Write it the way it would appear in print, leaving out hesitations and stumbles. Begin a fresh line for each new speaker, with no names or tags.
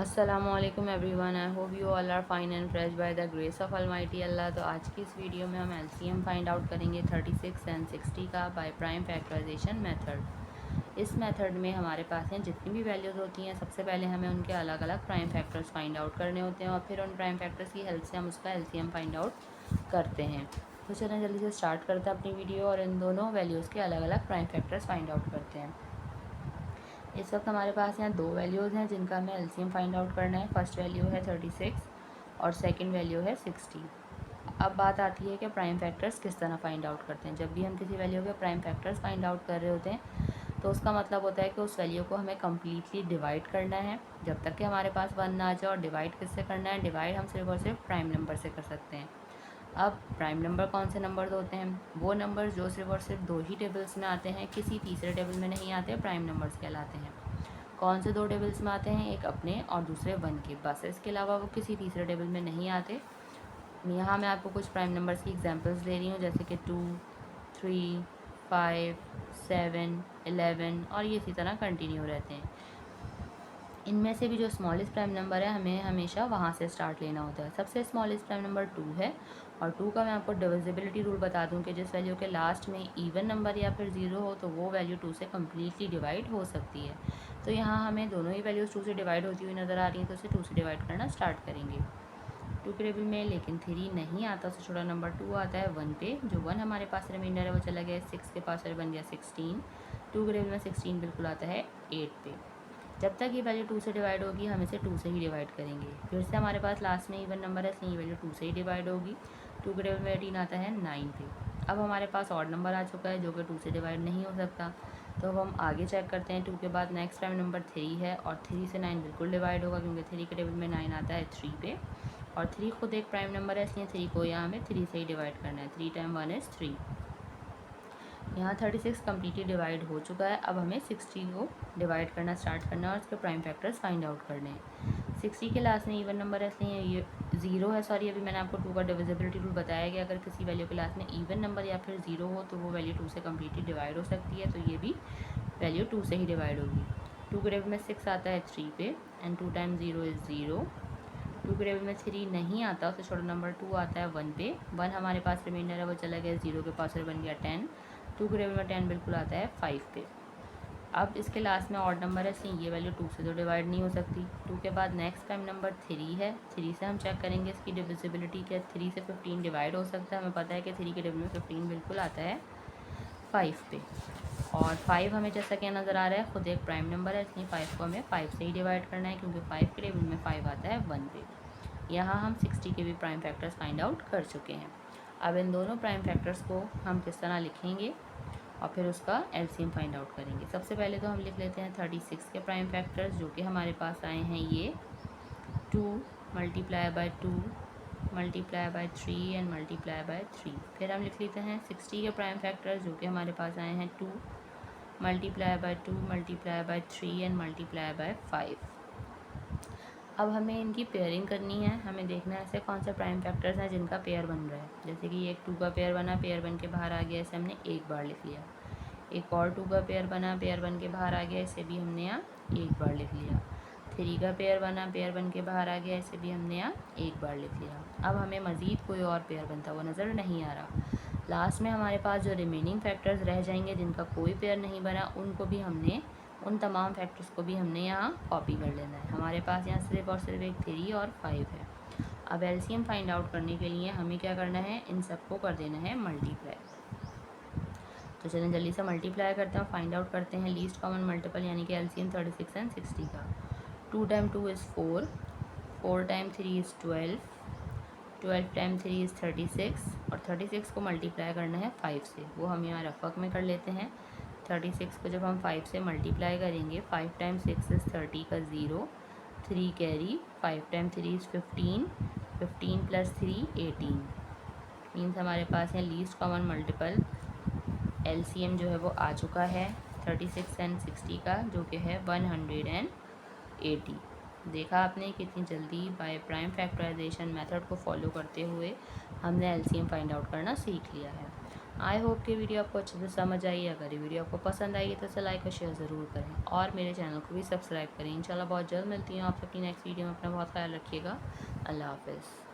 अस्सलामुअलैकुम everyone, I hope you all are fine and fresh by the grace of almighty Allah. तो आज की इस वीडियो में हम एलसीएम फाइंड आउट करेंगे 36 एंड 60 का बाय प्राइम फैक्टराइजेशन मेथड। इस मेथड में हमारे पास हैं जितनी भी वैल्यूज़ होती हैं, सबसे पहले हमें उनके अलग अलग प्राइम फैक्टर्स फाइंड आउट करने होते हैं और फिर उन प्राइम फैक्टर्स की हेल्प से हम उसका एलसीएम फाइंड आउट करते हैं। तो चलें जल्दी से स्टार्ट करते हैं अपनी वीडियो और इन दोनों वैल्यूज़ के अलग अलग प्राइम फैक्टर्स फाइंड आउट करते हैं। इस वक्त हमारे पास यहाँ दो वैल्यूज़ हैं जिनका हमें एलसीएम फाइंड आउट करना है। फर्स्ट वैल्यू है 36 और सेकंड वैल्यू है 60। अब बात आती है कि प्राइम फैक्टर्स किस तरह फाइंड आउट करते हैं। जब भी हम किसी वैल्यू के प्राइम फैक्टर्स फाइंड आउट कर रहे होते हैं तो उसका मतलब होता है कि उस वैल्यू को हमें कम्प्लीटली डिवाइड करना है जब तक कि हमारे पास 1 ना आ जाए। और डिवाइड किससे करना है? डिवाइड हम सिर्फ और सिर्फ प्राइम नंबर से कर सकते हैं। अब प्राइम नंबर कौन से नंबर होते हैं? वो नंबर जो सिर्फ और सिर्फ दो ही टेबल्स में आते हैं, किसी तीसरे टेबल में नहीं आते, प्राइम नंबर्स कहलाते हैं। कौन से दो टेबल्स में आते हैं? एक अपने और दूसरे 1 के, बस। इसके अलावा वो किसी तीसरे टेबल में नहीं आते। यहाँ मैं आपको कुछ प्राइम नंबर्स की एग्जांपल्स दे रही हूँ, जैसे कि 2, 3, 5, 7, 11 और ये इसी तरह कंटिन्यू रहते हैं। इनमें से भी जो स्मॉलेस्ट प्राइम नंबर है हमें हमेशा वहाँ से स्टार्ट लेना होता है। सबसे स्मॉलेस्ट प्राइम नंबर 2 है और 2 का मैं आपको डिविजिबिलिटी रूल बता दूं कि जिस वैल्यू के लास्ट में इवन नंबर या फिर 0 हो तो वो वैल्यू 2 से कम्प्लीटली डिवाइड हो सकती है। तो यहाँ हमें दोनों ही वैल्यूज़ 2 से डिवाइड होती हुई नज़र आ रही हैं, तो उसे 2 से डिवाइड करना स्टार्ट करेंगे। 2 के टेबल में लेकिन 3 नहीं आता, उससे छोटा नंबर 2 आता है 1 पे। जो 1 हमारे पास रिमाइंडर है वो चला गया 6 के पास और बन गया 16। 2 के टेबल में 16 बिल्कुल आता है 8 पे। जब तक ये वैल्यू 2 से डिवाइड होगी हम इसे 2 से ही डिवाइड करेंगे। फिर से हमारे पास लास्ट में इवन नंबर है, इसलिए ये वैल्यू 2 से ही डिवाइड होगी। 2 के टेबल में 18 आता है 9 पे। अब हमारे पास ऑड नंबर आ चुका है जो कि 2 से डिवाइड नहीं हो सकता। तो अब हम आगे चेक करते हैं। 2 के बाद नेक्स्ट प्राइम नंबर 3 है और 3 से 9 बिल्कुल डिवाइड होगा क्योंकि 3 के टेबल में 9 आता है 3 पे। और 3 खुद एक प्राइम नंबर है, इसलिए 3 को यहाँ हमें 3 से ही डिवाइड करना है। 3 टाइम 1 इज़ 3। यहाँ 36 कम्प्लीटली डिवाइड हो चुका है। अब हमें 60 को डिवाइड करना स्टार्ट करना है और उसके प्राइम फैक्टर्स फाइंड आउट करने हैं। 60 के लास्ट में इवन नंबर है, इसलिए ये 0 है। सॉरी, अभी मैंने आपको 2 का डिविजिबिलिटी रूल बताया कि अगर किसी वैल्यू के लास्ट में इवन नंबर या फिर 0 हो तो वो वैल्यू 2 से कम्प्लीटली डिवाइड हो सकती है। तो ये भी वैल्यू 2 से ही डिवाइड होगी। 2 के टेबल में 6 आता है 3 पे एंड 2 टाइम 0 इज़ 0। 2 के टेबल में 3 नहीं आता, उससे छोटा नंबर 2 आता है 1 पे। 1 हमारे पास रिमाइंडर है वो चला गया 0 के पास और बन गया 10। 2 के टेबल में 10 बिल्कुल आता है 5 पे। अब इसके लास्ट में ऑड नंबर है, इसलिए ये वैल्यू 2 से तो डिवाइड नहीं हो सकती। 2 के बाद नेक्स्ट प्राइम नंबर 3 है। 3 से हम चेक करेंगे इसकी डिविजिबिलिटी क्या। 3 से 15 डिवाइड हो सकता है। हमें पता है कि 3 के टेबल में 15 बिल्कुल आता है 5 पे। और 5 हमें जैसा क्या नज़र आ रहा है खुद एक प्राइम नंबर है, इसलिए 5 को हमें 5 से ही डिवाइड करना है क्योंकि 5 के टेबल में 5 आता है 1 पे। यहाँ हम 60 के भी प्राइम फैक्टर्स फाइंड आउट कर चुके हैं। अब इन दोनों प्राइम फैक्टर्स को हम किस तरह लिखेंगे और फिर उसका एलसीएम फाइंड आउट करेंगे। सबसे पहले तो हम लिख लेते हैं 36 के प्राइम फैक्टर्स जो कि हमारे पास आए हैं ये 2 multiply by 2 multiply by 3 and multiply by 3। फिर हम लिख लेते हैं 60 के प्राइम फैक्टर्स जो कि हमारे पास आए हैं 2 multiply by 2 multiply by 3 and multiply by 5। अब हमें इनकी पेयरिंग करनी है। हमें देखना है ऐसे कौन से प्राइम फैक्टर्स हैं जिनका पेयर बन रहा है। जैसे कि एक 2 का पेयर बना, पेयर बन के बाहर आ गया, इसे हमने एक बार लिख लिया। एक और 2 का पेयर बना, पेयर बन के बाहर आ गया, इसे भी हमने यहाँ एक बार लिख लिया। 3 का पेयर बना, पेयर बन के बाहर आ गया, इसे भी हमने यहाँ एक बार लिख लिया। अब हमें मज़ीद कोई और पेयर बनता हुआ नज़र नहीं आ रहा। लास्ट में हमारे पास जो रिमेनिंग फैक्टर्स रह जाएंगे जिनका कोई पेयर नहीं बना, उनको भी हमने उन तमाम फैक्टर्स को भी हमने यहाँ कॉपी कर लेना है। हमारे पास यहाँ सिर्फ और सिर्फ एक 3 और 5 है। अब एलसीएम फाइंड आउट करने के लिए हमें क्या करना है, इन सबको कर देना है मल्टीप्लाई। तो चलें जल्दी से मल्टीप्लाई करते हैं, फाइंड आउट करते हैं लीस्ट कॉमन मल्टीपल यानी कि एलसीएम 36 एंड 60 का। 2 time 2 is 4, 4 time 3 is 12, 12 time 3 is 36 और 36 को मल्टीप्लाई करना है 5 से। वो हम यहाँ रफक में कर लेते हैं। 36 को जब हम 5 से मल्टीप्लाई करेंगे, 5 टाइम 6 इज़ 30 का 0, 3 carry, 5 time 3 is 15, 15 plus 3 18। Means हमारे पास है लीस्ट कॉमन मल्टीपल एलसीएम जो है वो आ चुका है 36 एंड 60 का, जो कि है 180। देखा आपने कितनी जल्दी बाय प्राइम फैक्टराइजेशन मेथड को फॉलो करते हुए हमने एलसीएम फाइंड आउट करना सीख लिया है। आई होप कि वीडियो आपको अच्छे से समझ आई। अगर ये वीडियो आपको पसंद आई तो इसे लाइक और शेयर ज़रूर करें और मेरे चैनल को भी सब्सक्राइब करें। इंशाल्लाह बहुत जल्द मिलती हूँ आपसे अपनी नेक्स्ट वीडियो में। अपना बहुत ख्याल रखिएगा। अल्लाह हाफ़िज़।